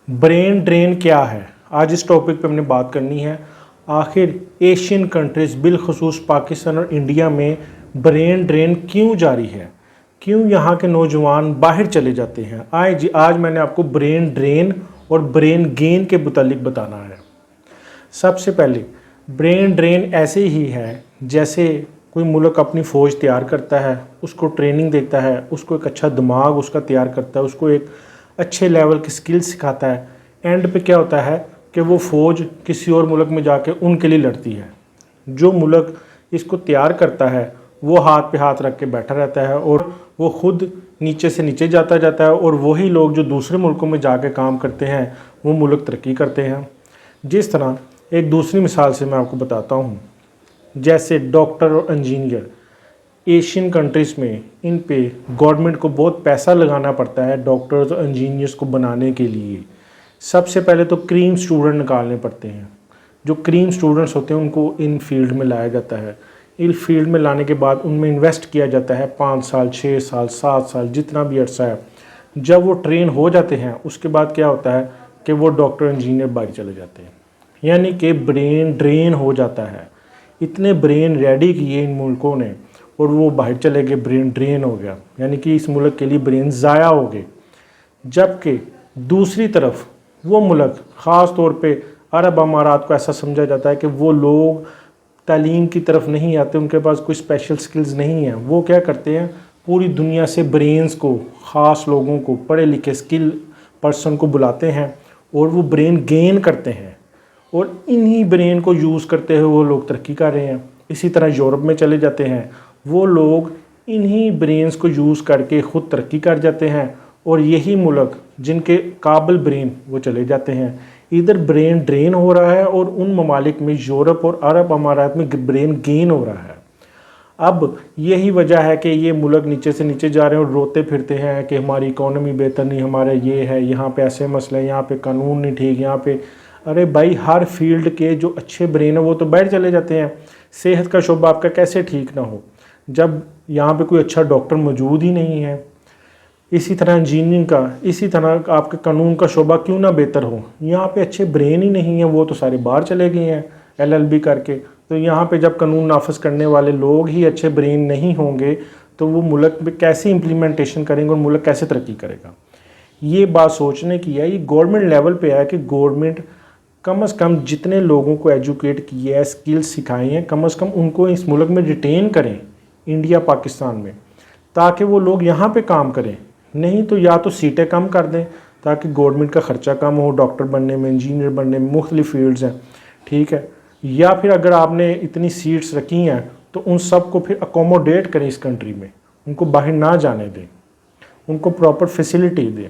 Brain drain क्या है, आज इस टॉपिक पे हमने बात करनी है। आखिर एशियन कंट्रीज़ बिलखसूस पाकिस्तान और इंडिया में ब्रेन ड्रेन क्यों जारी है, क्यों यहाँ के नौजवान बाहर चले जाते हैं। आज मैंने आपको ब्रेन ड्रेन और ब्रेन गेन के मुतालिक बताना है। सबसे पहले ब्रेन ड्रेन ऐसे ही है जैसे कोई मुल्क अपनी फ़ौज तैयार करता है, उसको ट्रेनिंग देता है, उसको एक अच्छा दिमाग उसका तैयार करता है, उसको एक अच्छे लेवल की स्किल सिखाता है। एंड पे क्या होता है कि वो फ़ौज किसी और मुल्क में जाके उनके लिए लड़ती है। जो मुल्क इसको तैयार करता है वो हाथ पे हाथ रख के बैठा रहता है और वो ख़ुद नीचे से नीचे जाता है और वही लोग जो दूसरे मुल्कों में जाके काम करते हैं वो मुल्क तरक्की करते हैं। जिस तरह एक दूसरी मिसाल से मैं आपको बताता हूँ, जैसे डॉक्टर और इंजीनियर एशियन कंट्रीज़ में इन पे गवर्नमेंट को बहुत पैसा लगाना पड़ता है डॉक्टर्स और इंजीनियर्स को बनाने के लिए। सबसे पहले तो क्रीम स्टूडेंट निकालने पड़ते हैं। जो क्रीम स्टूडेंट्स होते हैं उनको इन फील्ड में लाया जाता है। इन फील्ड में लाने के बाद उनमें इन्वेस्ट किया जाता है 5 साल, 6 साल, 7 साल, जितना भी अर्सा है। जब वो ट्रेन हो जाते हैं उसके बाद क्या होता है कि वो डॉक्टर इंजीनियर बाहर चले जाते हैं, यानी कि ब्रेन ड्रेन हो जाता है। इतने ब्रेन रेडी किए इन मुल्कों ने और वो बाहर चले गए, ब्रेन ड्रेन हो गया, यानी कि इस मुल्क के लिए ब्रेन ज़ाया हो गए। जबकि दूसरी तरफ वो मुल्क, ख़ास तौर पे अरब अमारात को ऐसा समझा जाता है कि वो लोग तालीम की तरफ नहीं आते, उनके पास कोई स्पेशल स्किल्स नहीं है। वो क्या करते हैं, पूरी दुनिया से ब्रेन्स को, ख़ास लोगों को, पढ़े लिखे स्किल पर्सन को बुलाते हैं और वो ब्रेन गेन करते हैं और इन्हीं ब्रेन को यूज़ करते हुए वो लोग तरक्की कर रहे हैं। इसी तरह यूरोप में चले जाते हैं, वो लोग इन्हीं ब्रेन्स को यूज़ करके ख़ुद तरक्की कर जाते हैं और यही मुल्क जिनके काबिल ब्रेन वो चले जाते हैं। इधर ब्रेन ड्रेन हो रहा है और उन ममालिक में, यूरोप और अरब अमारात में ब्रेन गेन हो रहा है। अब यही वजह है कि ये मुल्क नीचे से नीचे जा रहे हैं और रोते फिरते हैं कि हमारी इकॉनमी बेहतर नहीं, हमारा ये है, यहाँ पे ऐसे मसले हैं, यहाँ पे कानून नहीं ठीक, यहाँ पे। अरे भाई, हर फील्ड के जो अच्छे ब्रेन है वो तो बाहर चले जाते हैं। सेहत का शोबा आपका कैसे ठीक ना हो जब यहाँ पे कोई अच्छा डॉक्टर मौजूद ही नहीं है। इसी तरह इंजीनियरिंग का, इसी तरह आपके कानून का शोबा क्यों ना बेहतर हो, यहाँ पे अच्छे ब्रेन ही नहीं है, वो तो सारे बाहर चले गए हैं LLB करके। तो यहाँ पे जब कानून नाफिज करने वाले लोग ही अच्छे ब्रेन नहीं होंगे तो वो मुल्क में कैसे इम्प्लीमेंटेशन करेंगे और मुल्क कैसे तरक्की करेगा। ये बात सोचने की है। ये गवर्नमेंट लेवल पे है कि गवर्नमेंट कम से कम जितने लोगों को एजुकेट किया है, स्किल्स सिखाई हैं, कम से कम उनको इस मुल्क में रिटेन करें, इंडिया पाकिस्तान में, ताकि वो लोग यहाँ पे काम करें। नहीं तो या तो सीटें कम कर दें ताकि गवर्नमेंट का ख़र्चा कम हो डॉक्टर बनने में, इंजीनियर बनने में, मुख्तलिफ फील्ड्स हैं, ठीक है। या फिर अगर आपने इतनी सीट्स रखी हैं तो उन सब को फिर अकोमोडेट करें इस कंट्री में, उनको बाहर ना जाने दें, उनको प्रॉपर फैसिलिटी दें।